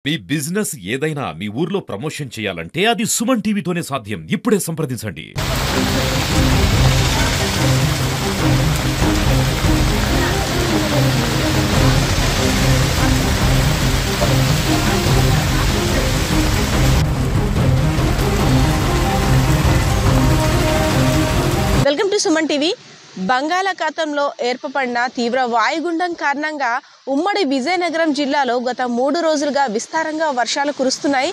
మీ business ఏదైనా మీ ఊర్లో promotion చేయాలంటే అది సుమన్ టీవీతోనే సాధ్యం. ఇప్పుడే సంప్రదించండి. Welcome to Suman TV. బంగాళాఖాతంలో ఏర్పడిన తీవ్ర వాయుగుండం కారణంగా ఉమ్మడి విజయనగరం జిల్లాలో గత 3 రోజులుగా విస్తారంగా వర్షాలు కురుస్తున్నాయి.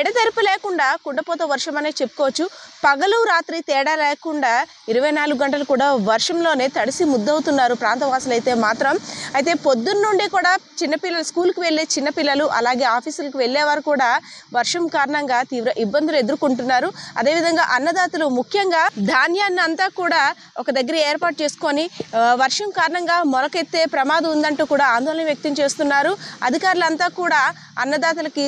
ఎడతెరపు లేకుండా కుండపోత వర్షం అనే చెప్పుకోవచ్చు. పగలు రాత్రి తేడా లేకుండా 24 గంటలు కూడా వర్షంలోనే తడిసి ముద్దవుతున్నారు ప్రాంతవాసులు అయితే మాత్రం. అయితే పొద్దున్న నుండి కూడా చిన్నపిల్లలు, స్కూల్కి వెళ్ళే చిన్నపిల్లలు, అలాగే ఆఫీసులకు వెళ్ళేవారు కూడా వర్షం కారణంగా తీవ్ర ఇబ్బందులు ఎదుర్కొంటున్నారు. అదేవిధంగా అన్నదాతలు ముఖ్యంగా ధాన్యాన్ని అంతా కూడా ఒక దగ్గర ఏర్పాటు చేసుకొని వర్షం కారణంగా మొలకెత్తే ప్రమాదం ఉందంటూ కూడా ఆందోళన వ్యక్తం చేస్తున్నారు. అధికారులంతా కూడా అన్నదాతలకి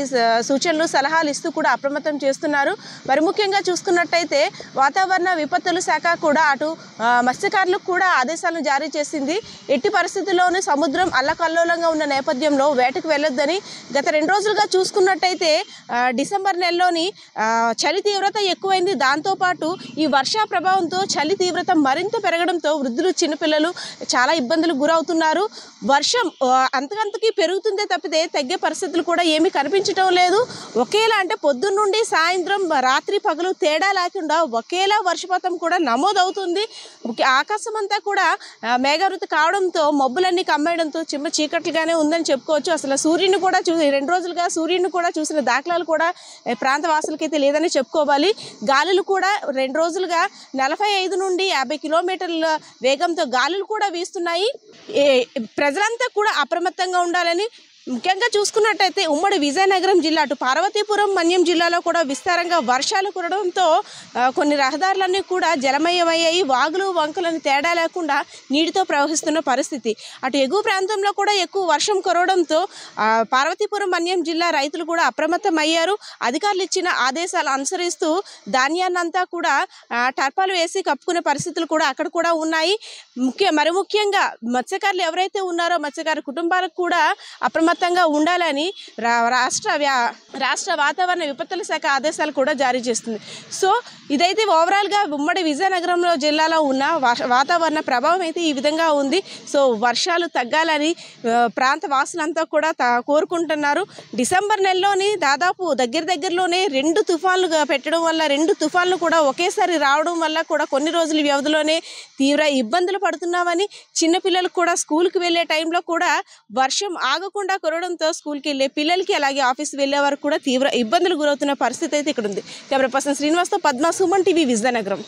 సూచనలు, సలహాలు ఇస్తూ కూడా అప్రమత్తం చేస్తున్నారు. మరి ముఖ్యంగా చూసుకున్నట్టయితే వాతావరణ విపత్తుల శాఖ కూడా అటు మత్స్యకారులకు కూడా ఆదేశాలను జారీ చేసింది. ఎట్టి పరిస్థితుల్లోనూ సముద్రం అల్లకల్లోలంగా ఉన్న నేపథ్యంలో వేటకు వెళ్ళొద్దని. గత 2 రోజులుగా చూసుకున్నట్టయితే డిసెంబర్ నెలలోని చలి తీవ్రత ఎక్కువైంది. దాంతోపాటు ఈ వర్ష ప్రభావంతో చలి తీవ్రత మరింత పెరగడంతో వృద్ధులు, చిన్నపిల్లలు చాలా ఇబ్బందులకు గురవుతున్నారు. వర్షం అంతకంతకి పెరుగుతుందే తప్పితే తగ్గే పరిస్థితులు కూడా ఏమీ కనిపించడం లేదు. ఒకేలా అంటే పొద్దున్న నుండి సాయంత్రం, రాత్రి పగలు తేడా లేకుండా ఒకేలా వర్షపాతం కూడా నమోదవుతుంది. ఆకాశం అంతా కూడా మేఘావృతి కావడంతో మబ్బులన్నీ కమ్మేయడంతో చిమ్మ చీకట్లుగానే ఉందని చెప్పుకోవచ్చు. అసలు సూర్యుని కూడా 2 రోజులుగా సూర్యుని కూడా చూసిన దాఖలాలు కూడా ప్రాంత వాసులకైతే లేదని చెప్పుకోవాలి. గాలులు కూడా 2 రోజులుగా 45 నుండి 50 కిలోమీటర్ల వేగంతో గాలులు కూడా వీస్తున్నాయి. ప్రజలంతా కూడా అప్రమత్తంగా ఉండాలని. ముఖ్యంగా చూసుకున్నట్టయితే ఉమ్మడి విజయనగరం జిల్లా, అటు పార్వతీపురం, మన్యం జిల్లాలో కూడా విస్తారంగా వర్షాలు కురవడంతో కొన్ని రహదారులన్నీ కూడా జలమయమయ్యాయి. వాగులు, వంకలను తేడా లేకుండా నీటితో ప్రవహిస్తున్న పరిస్థితి. అటు ఎగువ ప్రాంతంలో కూడా ఎక్కువ వర్షం కురవడంతో పార్వతీపురం, మన్యం జిల్లా రైతులు కూడా అప్రమత్తమయ్యారు. అధికారులు ఇచ్చిన ఆదేశాలు అనుసరిస్తూ ధాన్యాన్నంతా కూడా టర్పాలు వేసి కప్పుకునే పరిస్థితులు కూడా అక్కడ కూడా ఉన్నాయి. మరి ముఖ్యంగా మత్స్యకారులు ఎవరైతే ఉన్నారో మత్స్యకారు కుటుంబాలకు కూడా అప్రమత్తంగా ఉండాలని రాష్ట్ర వాతావరణ విపత్తుల శాఖ ఆదేశాలు కూడా జారీ చేస్తుంది. సో ఇదైతే ఓవరాల్గా ఉమ్మడి విజయనగరంలో జిల్లాలో ఉన్న వాతావరణ ప్రభావం అయితే ఈ విధంగా ఉంది. సో వర్షాలు తగ్గాలని ప్రాంత వాసులంతా కూడా కోరుకుంటున్నారు. డిసెంబర్ నెలలోని దాదాపు దగ్గరలోనే 2 తుఫాన్లు పెట్టడం వల్ల, 2 తుఫాన్లు కూడా ఒకేసారి రావడం వల్ల కూడా కొన్ని రోజుల వ్యవధిలోనే తీవ్ర ఇబ్బందులు పడుతున్నామని, చిన్నపిల్లలకు కూడా స్కూల్కి వెళ్ళే టైంలో కూడా వర్షం ఆగకుండా కురవడంతో స్కూల్కి వెళ్ళే పిల్లలకి, అలాగే ఆఫీస్కి వెళ్ళే వారికి కూడా తీవ్ర ఇబ్బందులు గురవుతున్న పరిస్థితి అయితే ఇక్కడ ఉంది. కెమెరా పర్సన్ శ్రీనివాస్తో పద్మ, సుమన్ టీవీ, విజయనగరం.